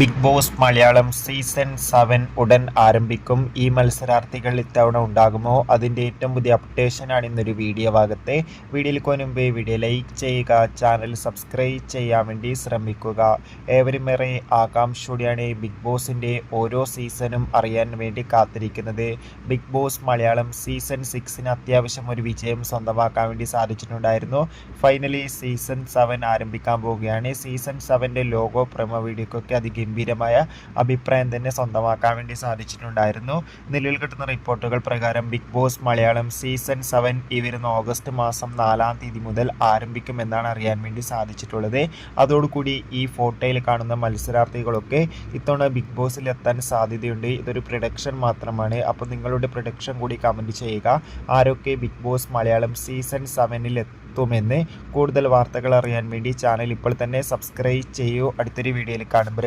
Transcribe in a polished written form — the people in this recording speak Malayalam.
ബിഗ് ബോസ് മലയാളം സീസൺ 7 ഉടൻ ആരംഭിക്കും. ഈ മത്സരാർത്ഥികൾ ഇത്തവണ ഉണ്ടാകുമോ? അതിൻ്റെ ഏറ്റവും പുതിയ അപ്ഡേഷനാണ് ഇന്നൊരു വീഡിയോ ഭാഗത്തെ. വീഡിയോയിൽ മുൻപേ വീഡിയോ ലൈക്ക് ചെയ്യുക, ചാനൽ സബ്സ്ക്രൈബ് ചെയ്യാൻ വേണ്ടി ശ്രമിക്കുക. ഏവരും ഏറെ ആകാംക്ഷയോടെയാണ് ബിഗ് ബോസിൻ്റെ ഓരോ സീസണും അറിയാൻ വേണ്ടി കാത്തിരിക്കുന്നത്. ബിഗ് ബോസ് മലയാളം സീസൺ 6 അത്യാവശ്യം ഒരു വിജയം സ്വന്തമാക്കാൻ വേണ്ടി സാധിച്ചിട്ടുണ്ടായിരുന്നു. ഫൈനലി സീസൺ 7 ആരംഭിക്കാൻ പോവുകയാണ്. സീസൺ 7 ലോഗോ പ്രൊമോ വീഡിയോക്കൊക്കെ ഗംഭീരമായ അഭിപ്രായം തന്നെ സ്വന്തമാക്കാൻ വേണ്ടി സാധിച്ചിട്ടുണ്ടായിരുന്നു. നിലവിൽ കിട്ടുന്ന റിപ്പോർട്ടുകൾ പ്രകാരം ബിഗ് ബോസ് മലയാളം സീസൺ 7 ഈ വരുന്ന ഓഗസ്റ്റ് മാസം 4-ാം തീയതി മുതൽ ആരംഭിക്കുമെന്നാണ് അറിയാൻ വേണ്ടി സാധിച്ചിട്ടുള്ളത്. അതോടുകൂടി ഈ ഫോട്ടോയിൽ കാണുന്ന മത്സരാർത്ഥികളൊക്കെ ഇത്തവണ ബിഗ് ബോസിൽ എത്താൻ സാധ്യതയുണ്ട്. ഇതൊരു പ്രൊഡക്ഷൻ മാത്രമാണ്. അപ്പോൾ നിങ്ങളുടെ പ്രൊഡക്ഷൻ കൂടി കമൻറ്റ് ചെയ്യുക. ആരൊക്കെ ബിഗ് ബോസ് മലയാളം സീസൺ 7 എത്തുമെന്ന് കൂടുതൽ വാർത്തകൾ അറിയാൻ വേണ്ടി ചാനൽ ഇപ്പോൾ തന്നെ സബ്സ്ക്രൈബ് ചെയ്യൂ. അടുത്തൊരു വീഡിയോയിൽ കാണുമ്പോൾ